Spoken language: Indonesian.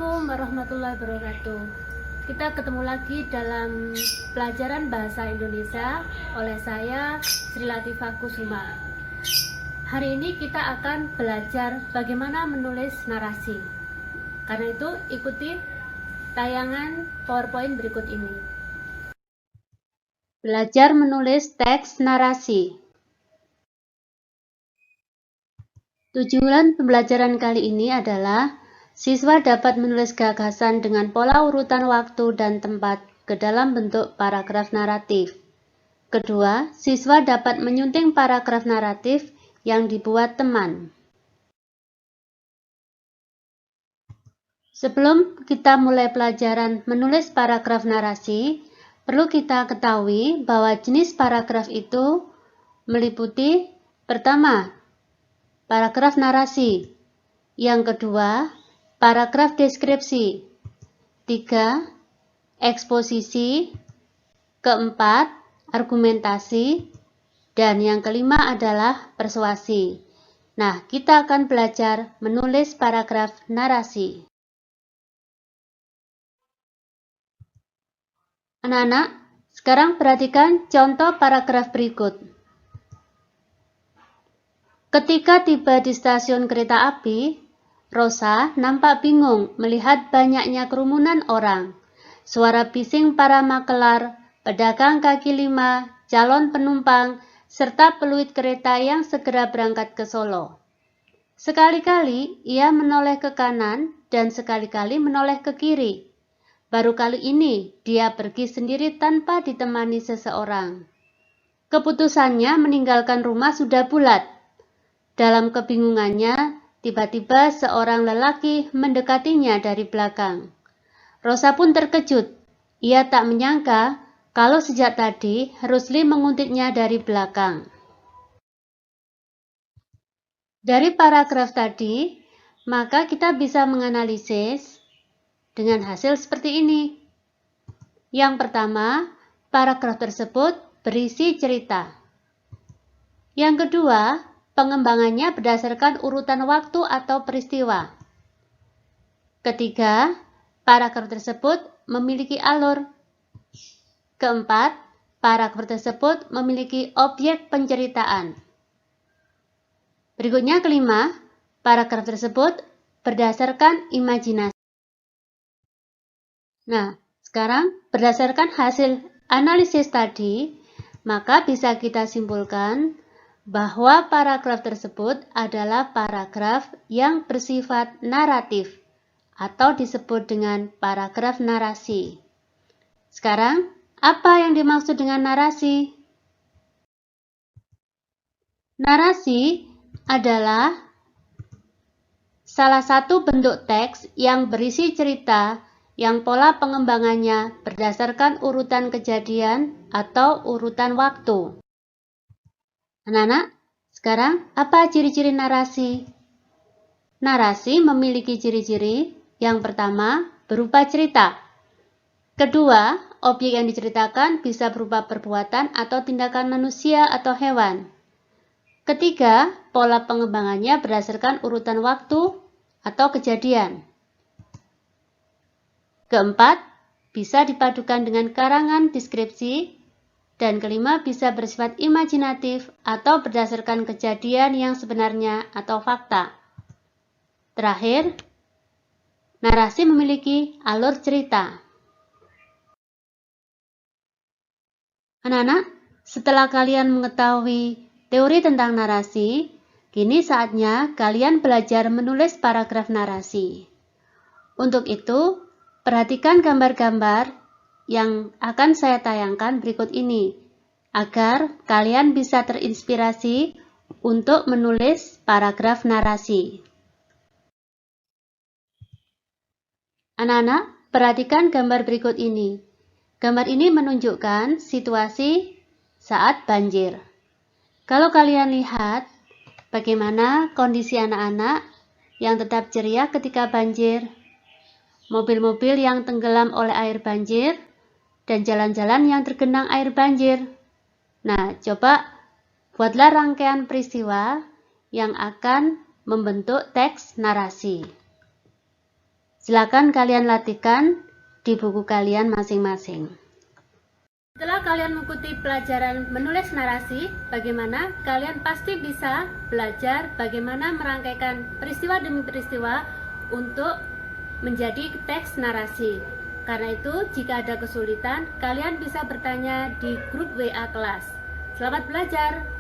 Assalamualaikum warahmatullahi wabarakatuh. Kita ketemu lagi dalam pelajaran bahasa Indonesia oleh saya Sri Latifah Kusuma. Hari ini kita akan belajar bagaimana menulis narasi. Karena itu ikuti tayangan PowerPoint berikut ini. Belajar menulis teks narasi. Tujuan pembelajaran kali ini adalah siswa dapat menulis gagasan dengan pola urutan waktu dan tempat ke dalam bentuk paragraf naratif. Kedua, siswa dapat menyunting paragraf naratif yang dibuat teman. Sebelum kita mulai pelajaran menulis paragraf narasi, perlu kita ketahui bahwa jenis paragraf itu meliputi pertama, paragraf narasi. Yang kedua, paragraf deskripsi. 3. Eksposisi. Keempat, argumentasi. Dan yang kelima adalah persuasi. Nah, kita akan belajar menulis paragraf narasi. Anak-anak, sekarang perhatikan contoh paragraf berikut. Ketika tiba di stasiun kereta api, Rosa nampak bingung melihat banyaknya kerumunan orang. Suara bising para makelar, pedagang kaki lima, calon penumpang, serta peluit kereta yang segera berangkat ke Solo. Sekali-kali ia menoleh ke kanan dan sekali-kali menoleh ke kiri. Baru kali ini dia pergi sendiri tanpa ditemani seseorang. Keputusannya meninggalkan rumah sudah bulat. Dalam kebingungannya, tiba-tiba seorang lelaki mendekatinya dari belakang. Rosa pun terkejut. Ia tak menyangka kalau sejak tadi Rusli menguntitnya dari belakang. Dari paragraf tadi, maka kita bisa menganalisis dengan hasil seperti ini. Yang pertama, paragraf tersebut berisi cerita. Yang kedua, pengembangannya berdasarkan urutan waktu atau peristiwa. Ketiga, paragraf tersebut memiliki alur. Keempat, paragraf tersebut memiliki objek penceritaan. Berikutnya kelima, paragraf tersebut berdasarkan imajinasi. Nah, sekarang berdasarkan hasil analisis tadi, maka bisa kita simpulkan bahwa paragraf tersebut adalah paragraf yang bersifat naratif atau disebut dengan paragraf narasi. Sekarang, apa yang dimaksud dengan narasi? Narasi adalah salah satu bentuk teks yang berisi cerita yang pola pengembangannya berdasarkan urutan kejadian atau urutan waktu. Anak-anak, sekarang apa ciri-ciri narasi? Narasi memiliki ciri-ciri. Yang pertama, berupa cerita. Kedua, objek yang diceritakan bisa berupa perbuatan atau tindakan manusia atau hewan. Ketiga, pola pengembangannya berdasarkan urutan waktu atau kejadian. Keempat, bisa dipadukan dengan karangan deskripsi. Dan kelima, bisa bersifat imajinatif atau berdasarkan kejadian yang sebenarnya atau fakta. Terakhir, narasi memiliki alur cerita. Anak-anak, setelah kalian mengetahui teori tentang narasi, kini saatnya kalian belajar menulis paragraf narasi. Untuk itu, perhatikan gambar-gambar yang akan saya tayangkan berikut ini, agar kalian bisa terinspirasi untuk menulis paragraf narasi. Anak-anak, perhatikan gambar berikut ini. Gambar ini menunjukkan situasi saat banjir. Kalau kalian lihat bagaimana kondisi anak-anak yang tetap ceria ketika banjir, mobil-mobil yang tenggelam oleh air banjir, dan jalan-jalan yang tergenang air banjir. Nah, coba buatlah rangkaian peristiwa yang akan membentuk teks narasi. Silakan kalian latihkan di buku kalian masing-masing. Setelah kalian mengikuti pelajaran menulis narasi, bagaimana kalian pasti bisa belajar bagaimana merangkaikan peristiwa demi peristiwa untuk menjadi teks narasi. Karena itu, jika ada kesulitan, kalian bisa bertanya di grup WA kelas. Selamat belajar!